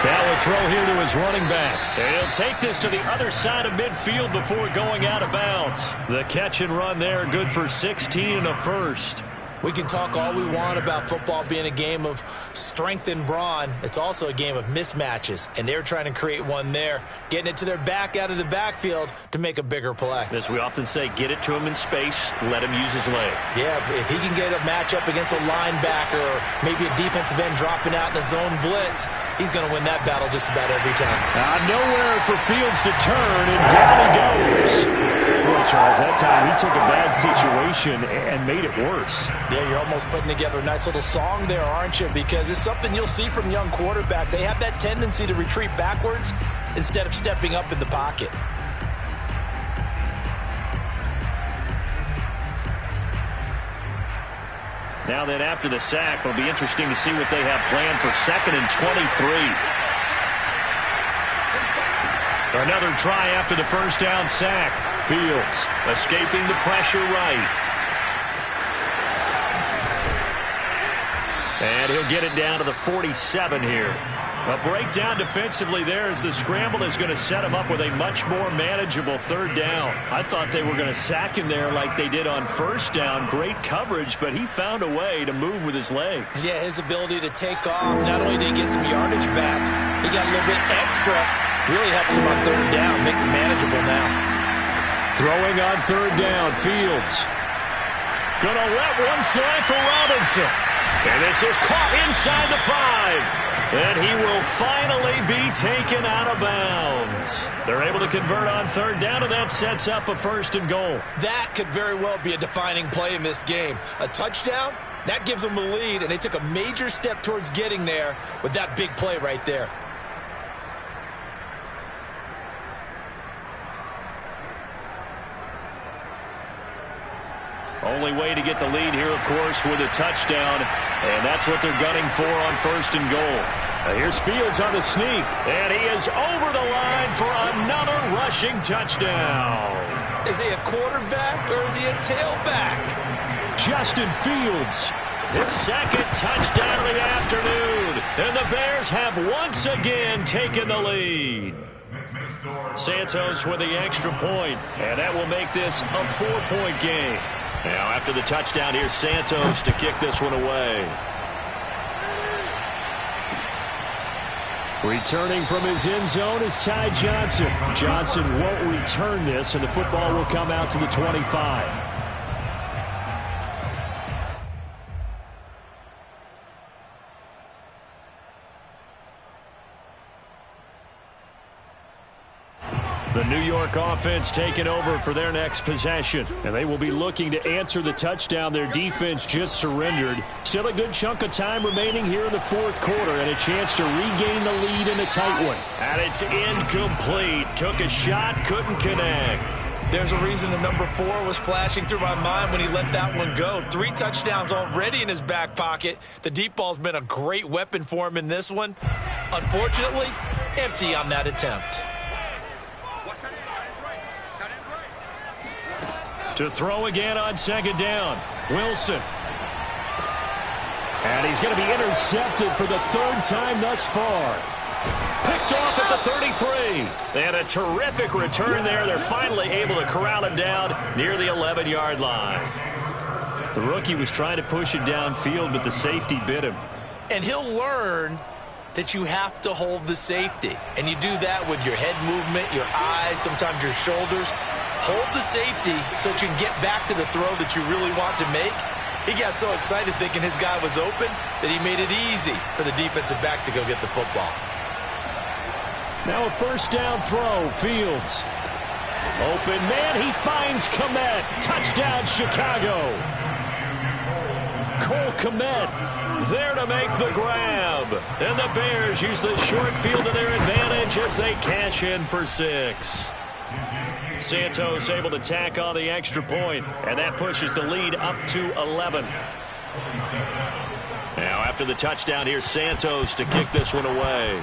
Now a throw here to his running back. And he'll take this to the other side of midfield before going out of bounds. The catch and run there, good for 16 and a first. We can talk all we want about football being a game of strength and brawn. It's also a game of mismatches, and they're trying to create one there, getting it to their back out of the backfield to make a bigger play. As we often say, get it to him in space, let him use his leg. Yeah, if he can get a matchup against a linebacker or maybe a defensive end dropping out in a zone blitz, he's going to win that battle just about every time. Nowhere for Fields to turn, and down he goes. Well, Charles, that time he took a bad situation and made it worse. Yeah, you're almost putting together a nice little song there, aren't you? Because it's something you'll see from young quarterbacks. They have that tendency to retreat backwards instead of stepping up in the pocket. Now then, after the sack, it'll be interesting to see what they have planned for 2nd and 23. Another try after the first down sack. Fields escaping the pressure right. And he'll get it down to the 47 here. A breakdown defensively there as the scramble is going to set him up with a much more manageable third down. I thought they were going to sack him there like they did on first down. Great coverage, but he found a way to move with his legs. Yeah, his ability to take off, not only did he get some yardage back, he got a little bit extra. Really helps him on third down, makes him manageable now. Throwing on third down, Fields. Gonna let one fly for Robinson. And this is caught inside the 5. And he will finally be taken out of bounds. They're able to convert on third down, and that sets up a 1st and goal. That could very well be a defining play in this game. A touchdown, that gives them the lead, and they took a major step towards getting there with that big play right there. Only way to get the lead here, of course, with a touchdown. And that's what they're gunning for on 1st and goal. Here's Fields on the sneak. And he is over the line for another rushing touchdown. Is he a quarterback or is he a tailback? Justin Fields. His 2nd touchdown of the afternoon. And the Bears have once again taken the lead. Santos with the extra point. And that will make this a 4-point game. Now, after the touchdown, here's Santos to kick this one away. Returning from his end zone is Ty Johnson. Johnson won't return this, and the football will come out to the 25. The New York offense taking over for their next possession. And they will be looking to answer the touchdown their defense just surrendered. Still a good chunk of time remaining here in the fourth quarter and a chance to regain the lead in a tight one. And it's incomplete. Took a shot, couldn't connect. There's a reason the number 4 was flashing through my mind when he let that one go. 3 touchdowns already in his back pocket. The deep ball's been a great weapon for him in this one. Unfortunately, empty on that attempt. To throw again on 2nd down. Wilson. And he's going to be intercepted for the 3rd time thus far. Picked off at the 33. And a terrific return there. They're finally able to corral him down near the 11-yard line. The rookie was trying to push it downfield, but the safety bit him. And he'll learn that you have to hold the safety. And you do that with your head movement, your eyes, sometimes your shoulders. Hold the safety so that you can get back to the throw that you really want to make. He got so excited thinking his guy was open that he made it easy for the defensive back to go get the football. Now a 1st down throw. Fields. Open man. He finds Kmet. Touchdown, Chicago. Cole Kmet there to make the grab. And the Bears use the short field to their advantage as they cash in for 6. Santos able to tack on the extra point, and that pushes the lead up to 11. Now after the touchdown, here's Santos to kick this one away.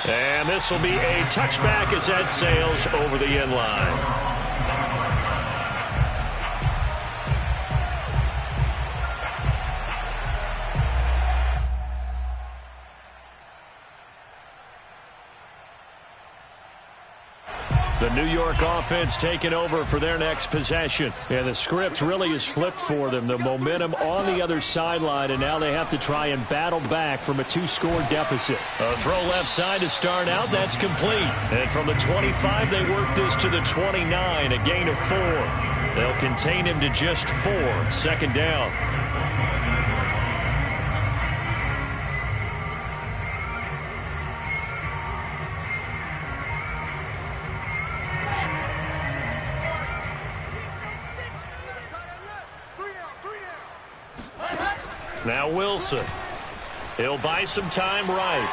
And this will be a touchback as that sails over the end line. The New York offense taking over for their next possession. And the script really is flipped for them. The momentum on the other sideline, and now they have to try and battle back from a 2-score deficit. A throw left side to start out. That's complete. And from the 25, they work this to the 29, a gain of 4. They'll contain him to just 4. Second down. Now Wilson. He'll buy some time right.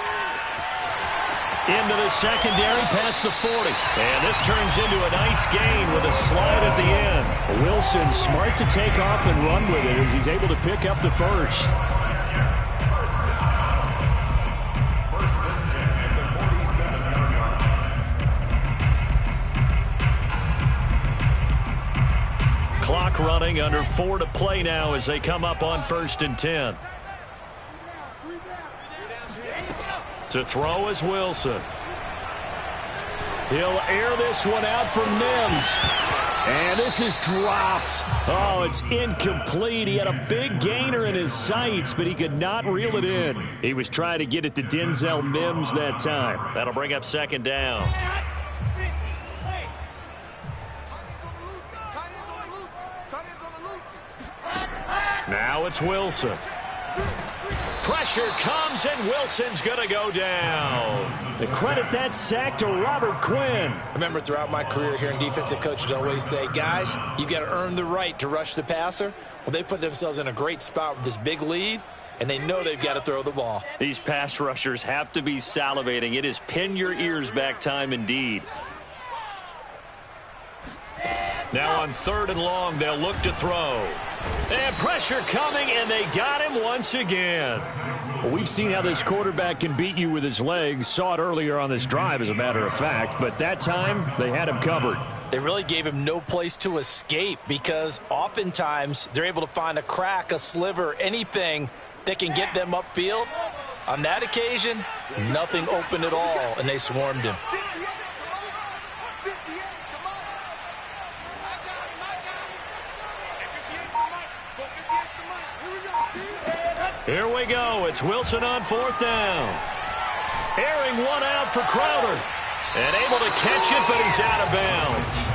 Into the secondary past the 40. And this turns into a nice gain with a slide at the end. Wilson smart to take off and run with it as he's able to pick up the first. First and 10 at the 47-yard line. Clock running, under 4 to play now as they come up on 1st and 10. To throw is Wilson. He'll air this one out for Mims. And this is dropped. Oh, it's incomplete. He had a big gainer in his sights, but he could not reel it in. He was trying to get it to Denzel Mims that time. That'll bring up second down. Now it's Wilson. Pressure comes, and Wilson's going to go down. The credit that sack to Robert Quinn. I remember throughout my career hearing defensive coaches always say, guys, you got to earn the right to rush the passer. Well, they put themselves in a great spot with this big lead, and they know they've got to throw the ball. These pass rushers have to be salivating. It is pin your ears back time indeed. Now on 3rd and long, they'll look to throw. And pressure coming, and they got him once again. Well, we've seen how this quarterback can beat you with his legs. Saw it earlier on this drive, as a matter of fact. But that time, they had him covered. They really gave him no place to escape because oftentimes they're able to find a crack, a sliver, anything that can get them upfield. On that occasion, nothing open at all, and they swarmed him. Here we go. It's Wilson on 4th down. Airing one out for Crowder. And able to catch it, but he's out of bounds.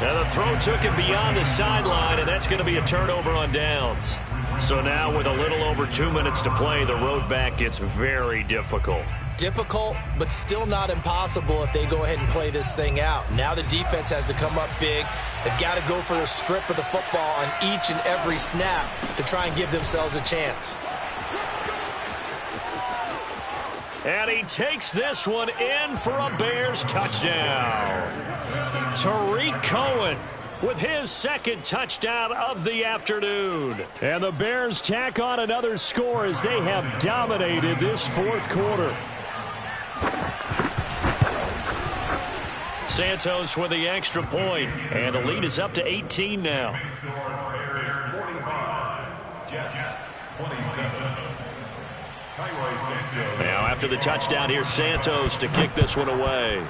Now the throw took him beyond the sideline, and that's going to be a turnover on downs. So now with a little over 2 minutes to play, the road back gets very difficult. Difficult, but still not impossible if they go ahead and play this thing out. Now the defense has to come up big. They've got to go for the strip of the football on each and every snap to try and give themselves a chance. And he takes this one in for a Bears touchdown. Tariq Cohen with his 2nd touchdown of the afternoon. And the Bears tack on another score as they have dominated this 4th quarter. Santos with the extra point, and the lead is up to 18 now. Bears 45, Jets 27. Now after the touchdown, here's Santos to kick this one away.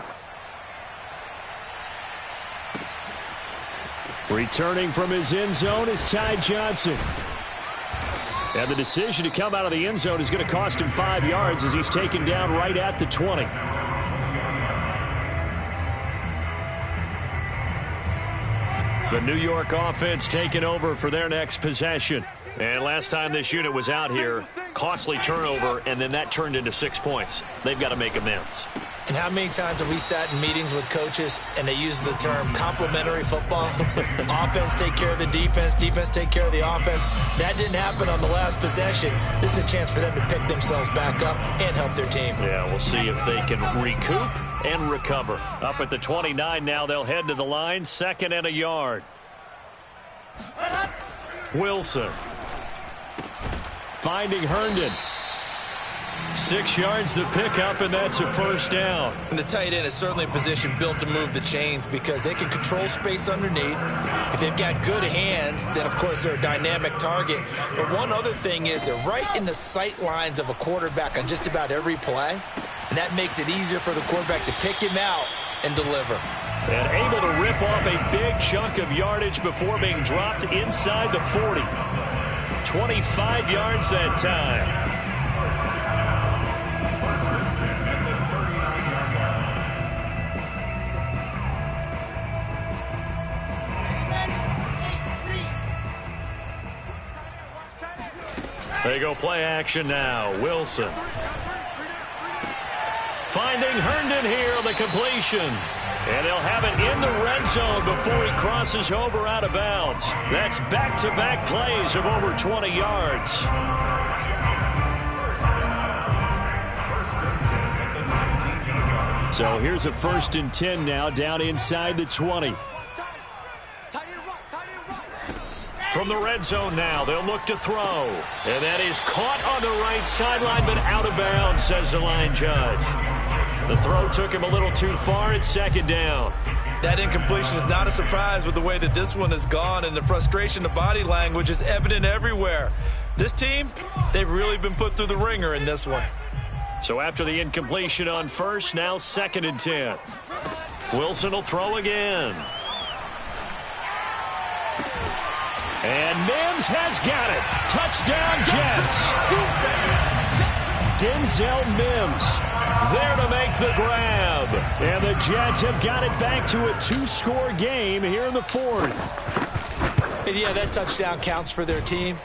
Returning from his end zone is Ty Johnson. And the decision to come out of the end zone is going to cost him 5 yards as he's taken down right at the 20. The New York offense taking over for their next possession. And last time this unit was out here, costly turnover, and then that turned into 6 points. They've got to make amends. And how many times have we sat in meetings with coaches and they use the term complementary football? Offense take care of the defense, defense take care of the offense. That didn't happen on the last possession. This is a chance for them to pick themselves back up and help their team. Yeah, we'll see if they can recoup and recover. Up at the 29 now, they'll head to the line, 2nd and a yard. Wilson. Finding Herndon. 6 yards to pick up, and that's a first down. And the tight end is certainly a position built to move the chains because they can control space underneath. If they've got good hands, then, of course, they're a dynamic target. But one other thing is they're right in the sight lines of a quarterback on just about every play, and that makes it easier for the quarterback to pick him out and deliver. And able to rip off a big chunk of yardage before being dropped inside the 40. 25 yards that time. They go play action now. Wilson. Finding Herndon here on the completion. And he'll have it in the red zone before he crosses over out of bounds. That's back-to-back plays of over 20 yards. So here's a 1st and 10 now down inside the 20. From the red zone now, they'll look to throw. And that is caught on the right sideline, but out of bounds, says the line judge. The throw took him a little too far. It's 2nd down. That incompletion is not a surprise with the way that this one has gone, and the frustration, the body language is evident everywhere. This team, they've really been put through the ringer in this one. So after the incompletion on first, now 2nd and 10. Wilson will throw again. And Mims has got it. Touchdown, Jets. Denzel Mims there to make the grab. And the Jets have got it back to a 2-score game here in the 4th. And yeah, that touchdown counts for their team,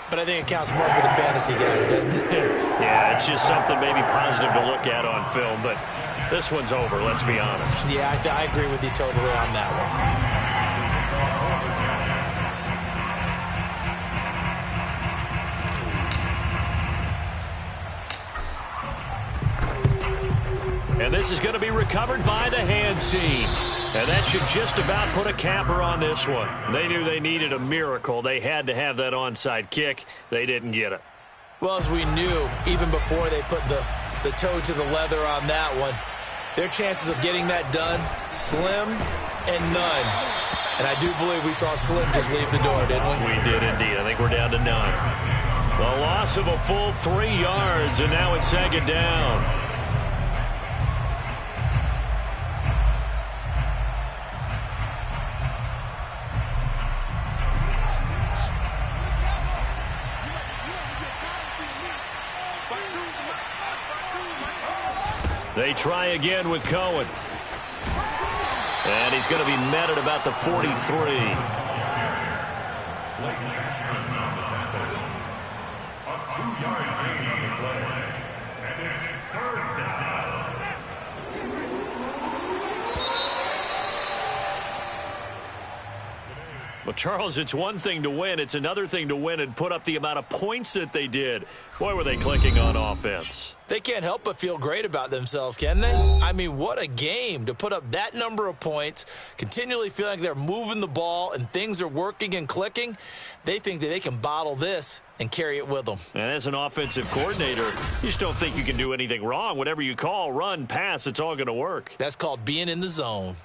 but I think it counts more for the fantasy guys, doesn't it? Yeah, it's just something maybe positive to look at on film, but this one's over, let's be honest. Yeah, I agree with you totally on that one. And this is going to be recovered by the hands team. And that should just about put a capper on this one. They knew they needed a miracle. They had to have that onside kick. They didn't get it. Well, as we knew, even before they put the toe to the leather on that one, their chances of getting that done, slim and none. And I do believe we saw Slim just leave the door, didn't we? We did indeed. I think we're down to none. The loss of a full 3 yards, and now it's 2nd down. They try again with Cohen. And he's going to be met at about the 43. A 2-yard gain on the play. And it's 3rd down. Well, Charles, it's one thing to win. It's another thing to win and put up the amount of points that they did. Boy, were they clicking on offense. They can't help but feel great about themselves, can they? I mean, what a game to put up that number of points, continually feeling like they're moving the ball and things are working and clicking. They think that they can bottle this and carry it with them. And as an offensive coordinator, you just don't think you can do anything wrong. Whatever you call, run, pass, it's all going to work. That's called being in the zone.